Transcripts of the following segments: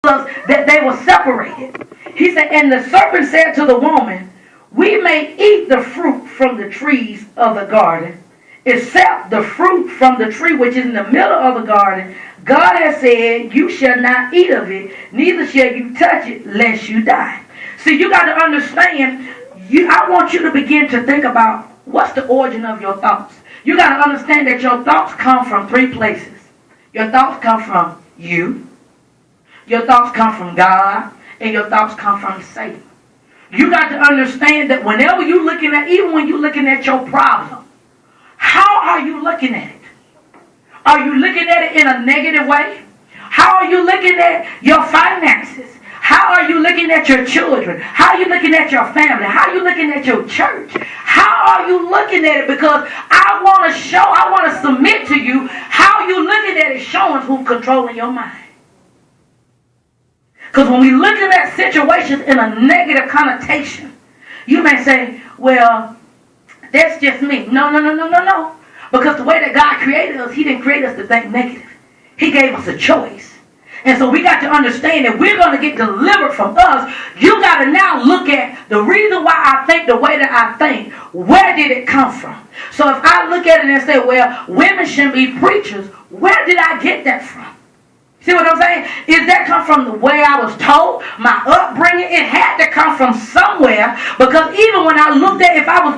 that they were separated. He said, and the serpent said to the woman, we may eat the fruit from the trees of the garden, except the fruit from the tree which is in the middle of the garden. God has said, you shall not eat of it, neither shall you touch it, lest you die. See, you got to understand, I want you to begin to think about what's the origin of your thoughts. You got to understand that your thoughts come from three places. Your thoughts come from you, your thoughts come from God, and your thoughts come from Satan. You got to understand that whenever you're looking at, even when you're looking at your problem, how are you looking at it? Are you looking at it in a negative way? How are you looking at your finances? How are you looking at your children? How are you looking at your family? How are you looking at your church? How are you looking at it? Because I want to submit to you how you looking at it showing who's controlling your mind. Because when we look at that situation in a negative connotation, you may say, well, that's just me. No. Because the way that God created us, He didn't create us to think negative. He gave us a choice. And so we got to understand that we're going to get delivered from us. You got to now look at the reason why I think the way that I think. Where did it come from? So if I look at it and say, well, women shouldn't be preachers, where did I get that from? See what I'm saying? Is that come from the way I was told, my upbringing? It had to come from somewhere, because even when I looked at, if I was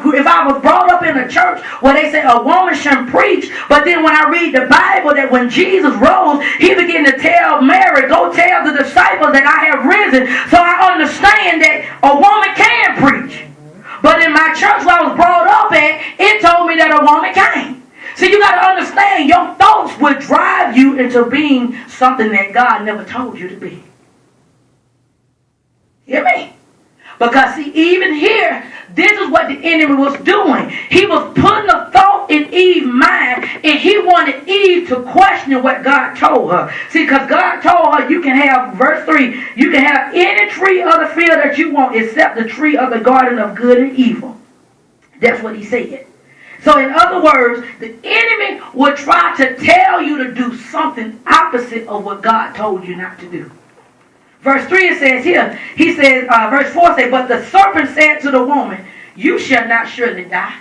brought up in a church where they say a woman shouldn't preach, but then when I read the Bible that when Jesus rose, He began to tell Mary, go tell the disciples that I have risen. So I understand that a woman can preach. But in my church where I was brought up at, it told me that a woman can't. See, you got to understand, your thoughts will drive you into being something that God never told you to be. Hear me? Because, see, even here, this is what the enemy was doing. He was putting a thought in Eve's mind, and he wanted Eve to question what God told her. See, because God told her, you can have, verse 3, you can have any tree of the field that you want except the tree of the garden of good and evil. That's what He said. So in other words, the enemy will try to tell you to do something opposite of what God told you not to do. Verse 3 it says here, he says, verse 4 says, but the serpent said to the woman, you shall not surely die.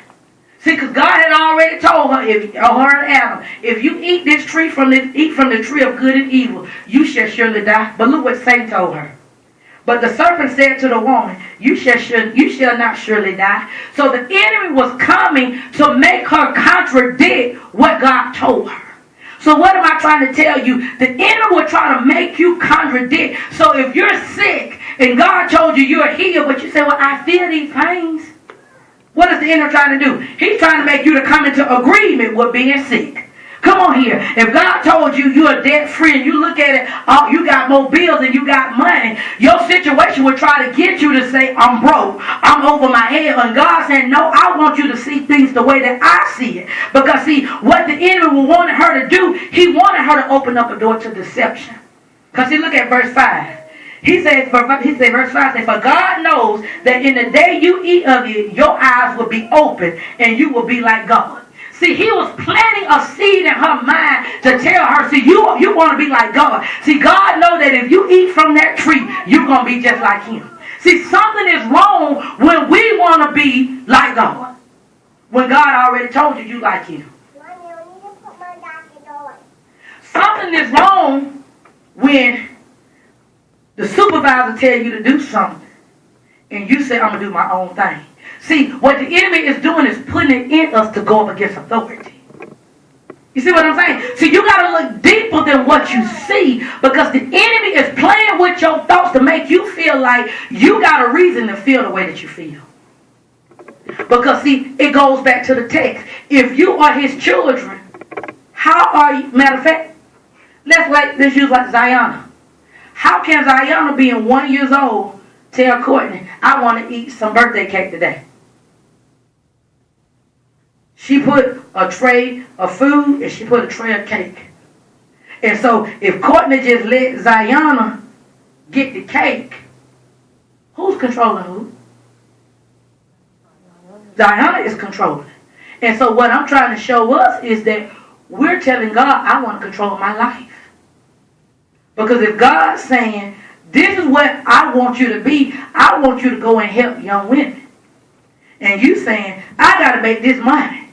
See, because God had already told her, her and Adam, if you eat this tree from the tree of good and evil, you shall surely die. But look what Satan told her. But the serpent said to the woman, you shall not surely die. So the enemy was coming to make her contradict what God told her. So what am I trying to tell you? The enemy will try to make you contradict. So if you're sick and God told you you're healed, but you say, well, I feel these pains. What is the enemy trying to do? He's trying to make you to come into agreement with being sick. Come on here. If God told you you're debt free and you look at it, oh, you got more bills than you got money, your situation will try to get you to say, I'm broke, I'm over my head. And God said, no, I want you to see things the way that I see it. Because see, what the enemy wanted her to do, he wanted her to open up a door to deception. Because see, look at verse 5. He said, verse 5 says, for God knows that in the day you eat of it, your eyes will be open and you will be like God. See, he was planting a seed in her mind to tell her, see, you want to be like God. See, God knows that if you eat from that tree, you're going to be just like Him. See, something is wrong when we want to be like God. When God already told you you like Him. Something is wrong when the supervisor tells you to do something and you say, I'm going to do my own thing. See, what the enemy is doing is putting it in us to go up against authority. You see what I'm saying? See, you got to look deeper than what you see, because the enemy is playing with your thoughts to make you feel like you got a reason to feel the way that you feel. Because, see, it goes back to the text. If you are His children, how are you? Matter of fact, let's use like Ziona. How can Ziona, being 1 year old, tell Courtney, I want to eat some birthday cake today? She put a tray of food and she put a tray of cake. And so if Courtney just let Ziona get the cake, who's controlling who? Ziona is controlling. And so what I'm trying to show us is that we're telling God, I want to control my life. Because if God's saying, this is what I want you to be, I want you to go and help young women. And you saying, I got to make this money.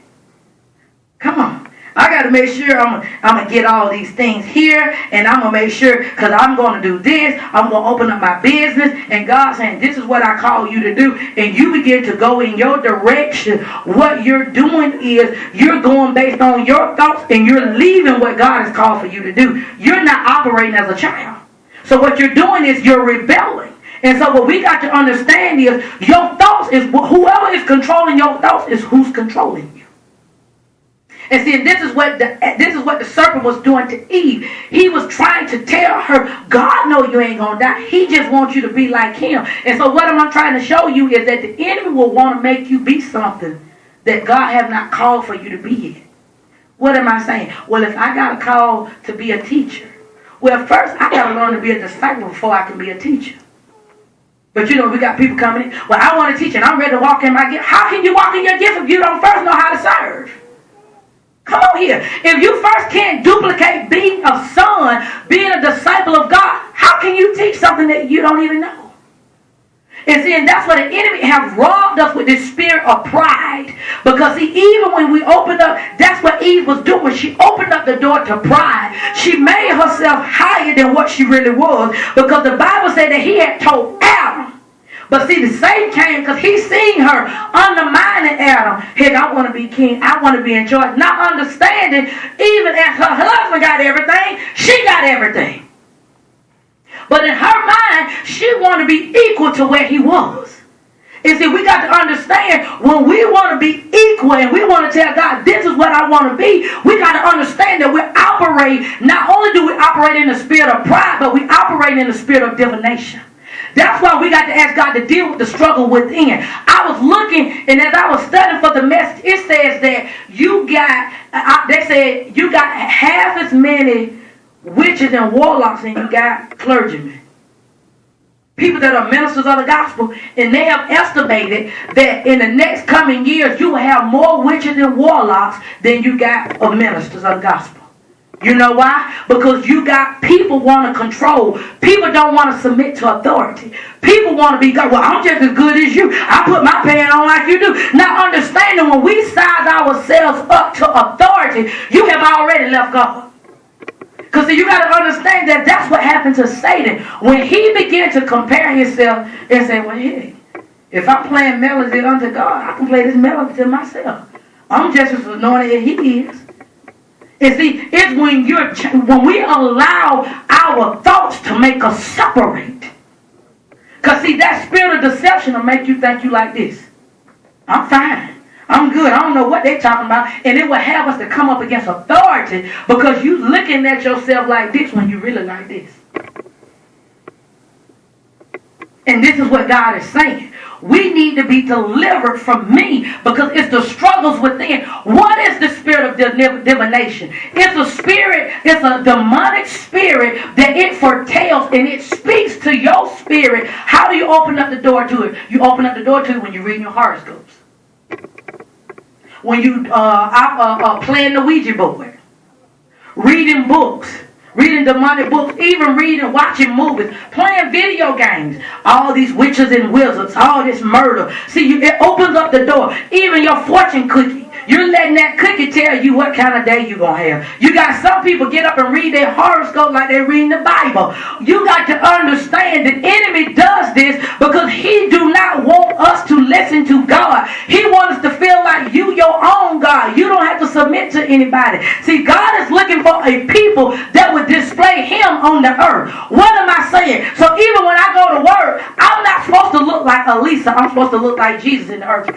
Come on. I got to make sure I'm going to get all these things here. And I'm going to make sure, because I'm going to do this. I'm going to open up my business. And God's saying, this is what I call you to do. And you begin to go in your direction. What you're doing is you're going based on your thoughts. And you're leaving what God has called for you to do. You're not operating as a child. So what you're doing is you're rebelling. And so what we got to understand is your thoughts is whoever is controlling your thoughts is who's controlling you. And see, this is what the serpent was doing to Eve. He was trying to tell her, God know you ain't gonna die. He just wants you to be like him. And so what I'm trying to show you is that the enemy will want to make you be something that God have not called for you to be yet. What am I saying? Well, if I got a call to be a teacher, well, first I got to learn to be a disciple before I can be a teacher. But you know, we got people coming in. Well, I want to teach and I'm ready to walk in my gift. How can you walk in your gift if you don't first know how to serve? Come on here. If you first can't duplicate being a son, being a disciple of God, how can you teach something that you don't even know? And see, and that's what the enemy have robbed us with this spirit of pride. Because see, even when we opened up, that's what Eve was doing. She opened up the door to pride. She made herself higher than what she really was. Because the Bible said that he had told Adam. But see, the Satan came because he seen her undermining Adam. Heck, I want to be king. I want to be in charge. Not understanding, even as her husband got everything, she got everything. But in her mind, she wanted to be equal to where he was. And see, we got to understand, when we want to be equal and we want to tell God, this is what I want to be, we got to understand that we operate, not only do we operate in the spirit of pride, but we operate in the spirit of divination. That's why we got to ask God to deal with the struggle within. I was looking, and as I was studying for the message, it says that they said you got half as many witches and warlocks and you got clergymen. People that are ministers of the gospel, and they have estimated that in the next coming years you will have more witches and warlocks than you got of ministers of the gospel. You know why? Because you got people want to control. People don't want to submit to authority. People want to be God. Well, I'm just as good as you. I put my pants on like you do. Now understanding, when we size ourselves up to authority, you have already left God. Because you got to understand that that's what happened to Satan. When he began to compare himself and say, well, hey, if I'm playing melody unto God, I can play this melody to myself. I'm just as anointed as he is. And see, it's when we allow our thoughts to make us separate. Because see, that spirit of deception will make you think you like this. I'm fine. I'm good. I don't know what they're talking about. And it will have us to come up against authority because you looking at yourself like this when you really like this. And this is what God is saying. We need to be delivered from me because it's the struggles within. What is the spirit of divination? It's a spirit, it's a demonic spirit that it foretells and it speaks to your spirit. How do you open up the door to it? You open up the door to it when you read your horoscopes. When you playing the Ouija board. Reading books. Reading demonic books, even watching movies, playing video games. All these witches and wizards, all this murder. See, it opens up the door. Even your fortune cookie. You're letting that cookie tell you what kind of day you're going to have. You got some people get up and read their horoscope like they're reading the Bible. You got to understand the enemy does this because he do not want us to listen to God. He wants us to feel like you your own God. You don't have to submit to anybody. See, God is looking for a people that would display him on the earth. What am I saying? So even when I go to work, I'm not supposed to look like Elisa. I'm supposed to look like Jesus in the earth.